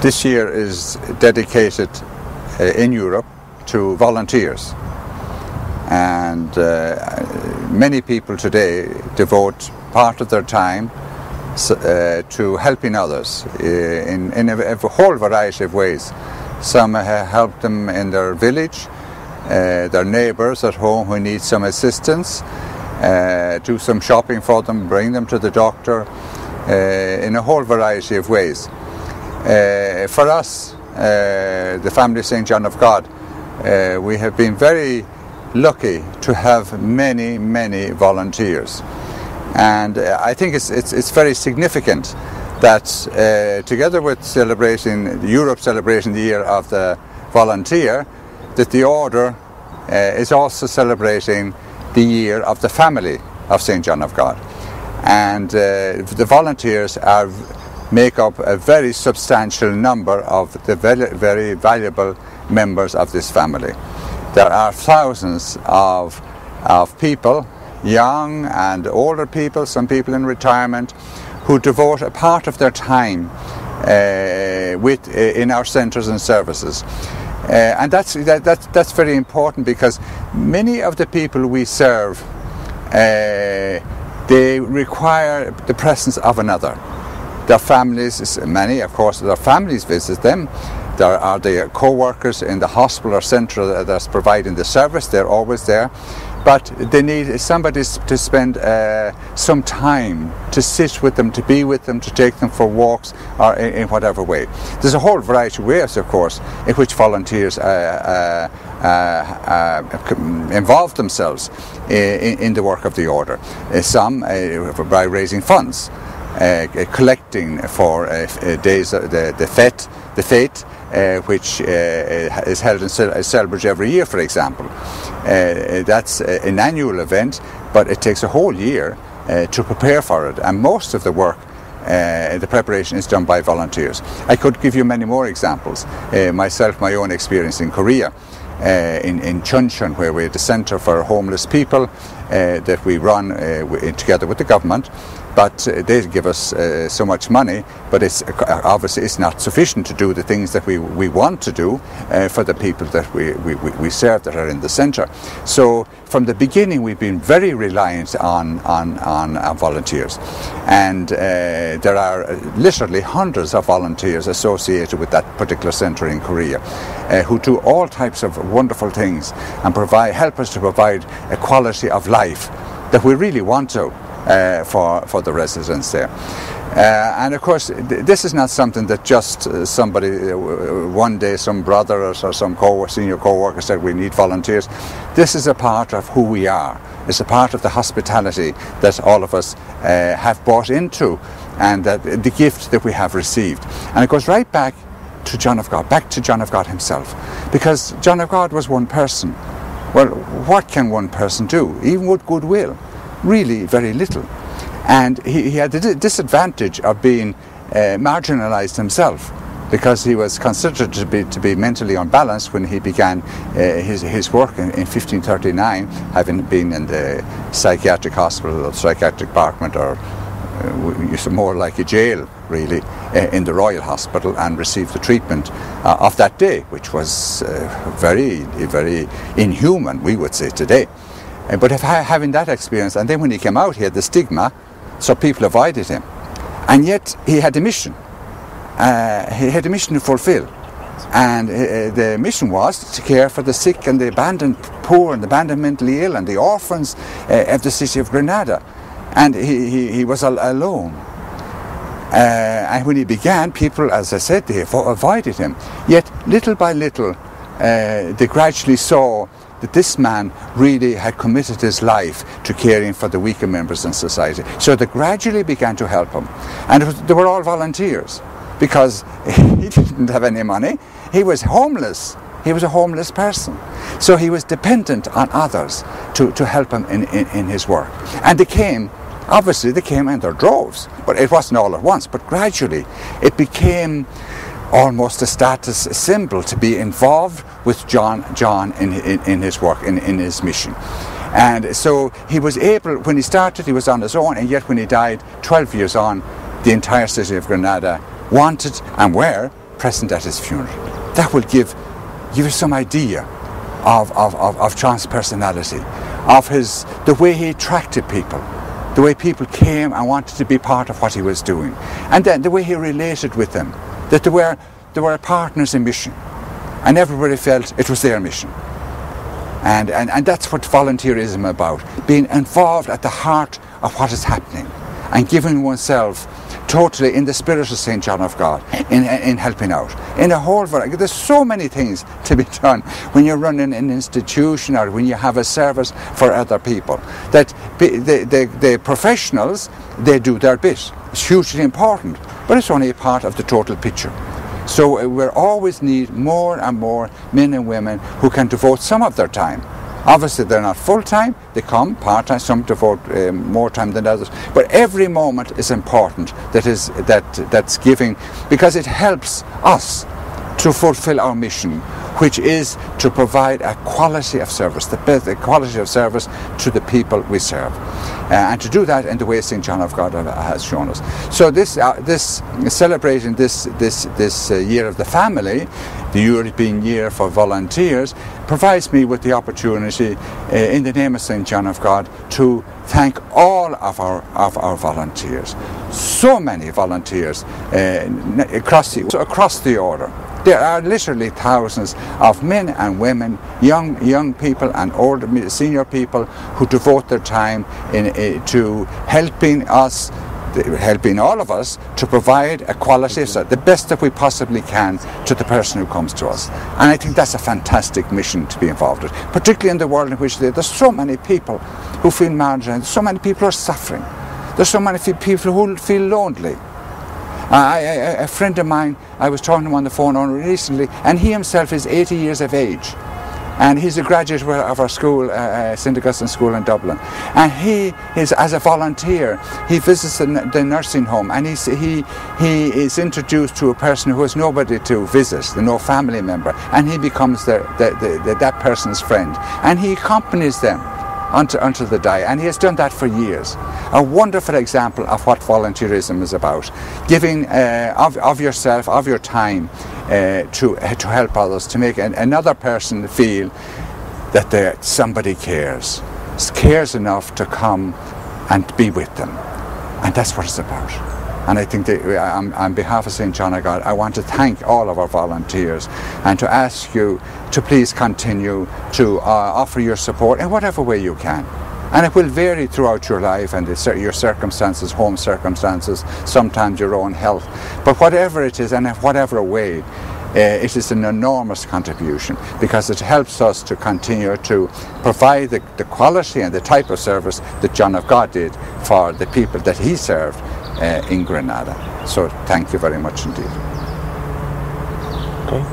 This year is dedicated in Europe to volunteers, and many people today devote part of their time to helping others in a whole variety of ways. Some help them in their village, their neighbours at home who need some assistance, do some shopping for them, bring them to the doctor, in a whole variety of ways. For us, the family of St. John of God, we have been very lucky to have many volunteers, and I think it's very significant that together with celebrating Europe celebrating the year of the volunteer, that the order is also celebrating the year of the family of St. John of God, and the volunteers make up a very substantial number of the very valuable members of this family. There are thousands of people, young and older people, some people in retirement, who devote a part of their time in our centres and services. And that's very important, because many of the people we serve, they require the presence of another. Their families, many of course, their families visit them. There are the co-workers in the hospital or centre that's providing the service, they're always there. But they need somebody to spend some time to sit with them, to be with them, to take them for walks, or in whatever way. There's a whole variety of ways, of course, in which volunteers involve themselves in the work of the order. Some by raising funds, collecting for days, the fete, which is held in Celbridge every year, for example. That's an annual event, but it takes a whole year to prepare for it, and most of the work, the preparation, is done by volunteers. I could give you many more examples. My own experience in Korea, in Chuncheon, where we had the Centre for Homeless People that we run together with the government. But they give us so much money, but obviously it's not sufficient to do the things that we want to do for the people that we serve that are in the centre. So from the beginning we've been very reliant on volunteers, and there are literally hundreds of volunteers associated with that particular centre in Korea who do all types of wonderful things and help us to provide a quality of life that we really want to. For the residents there. And of course this is not something that just somebody one day, some brother or some senior co-worker said we need volunteers. This is a part of who we are. It's a part of the hospitality that all of us have bought into, and that the gift that we have received. And it goes right back to John of God himself, because John of God was one person. Well, what can one person do, even with goodwill? Really very little. And he had the disadvantage of being marginalized himself, because he was considered to be mentally unbalanced when he began his work in 1539, having been in the psychiatric hospital or psychiatric department, or more like a jail really, in the Royal Hospital, and received the treatment of that day, which was very inhuman, we would say today. But having that experience, and then when he came out, he had the stigma, so people avoided him. And yet he had a mission. He had a mission to fulfill. And the mission was to care for the sick and the abandoned poor and the abandoned mentally ill and the orphans of the city of Granada. And he was alone. And when he began, people, as I said, they avoided him. Yet little by little, they gradually saw that this man really had committed his life to caring for the weaker members in society. So they gradually began to help him. And they were all volunteers, because he didn't have any money. He was homeless. He was a homeless person. So he was dependent on others to help him in his work. And they came in their droves. But it wasn't all at once. But gradually it became almost a status symbol to be involved with John in his work, in his mission. And so he was able, when he started, he was on his own, and yet when he died 12 years on, the entire city of Granada wanted and were present at his funeral. That will give you some idea of John's personality, of the way he attracted people, the way people came and wanted to be part of what he was doing, and then the way he related with them, that they were partners in mission, and everybody felt it was their mission. And that's what volunteerism is about, being involved at the heart of what is happening and giving oneself totally in the spirit of St. John of God in helping out. In a whole variety, there's so many things to be done when you're running an institution or when you have a service for other people, that the professionals, they do their bit. It's hugely important, but it's only a part of the total picture. So we always need more and more men and women who can devote some of their time. Obviously they're not full-time, they come part-time, some devote more time than others, but every moment is important that's giving, because it helps us to fulfill our mission, which is to provide a quality of service, the quality of service to the people we serve. And to do that in the way St. John of God has shown us. So this celebrating this year of the family, the European Year for Volunteers, provides me with the opportunity in the name of St. John of God to thank all of our volunteers. So many volunteers across the order. There are literally thousands of men and women, young people and older, senior people who devote their time to helping all of us to provide a quality of service, the best that we possibly can, to the person who comes to us. And I think that's a fantastic mission to be involved with, particularly in the world in which there's so many people who feel marginalized, so many people are suffering, there's so many people who feel lonely. A friend of mine, I was talking to him on the phone recently, and he himself is 80 years of age, and he's a graduate of our school, St. Augustine School in Dublin, and he is, as a volunteer, he visits the nursing home, and he is introduced to a person who has nobody to visit, no family member, and he becomes that person's friend, and he accompanies them until they die, and he has done that for years. A wonderful example of what volunteerism is about, giving of yourself, of your time to help others, to make another person feel that somebody cares enough to come and be with them, and that's what it's about. And I think that on behalf of St. John of God, I want to thank all of our volunteers and to ask you to please continue to offer your support in whatever way you can. And it will vary throughout your life and your circumstances, home circumstances, sometimes your own health. But whatever it is and in whatever way, it is an enormous contribution, because it helps us to continue to provide the quality and the type of service that John of God did for the people that he served in Grenada. So thank you very much indeed. Okay.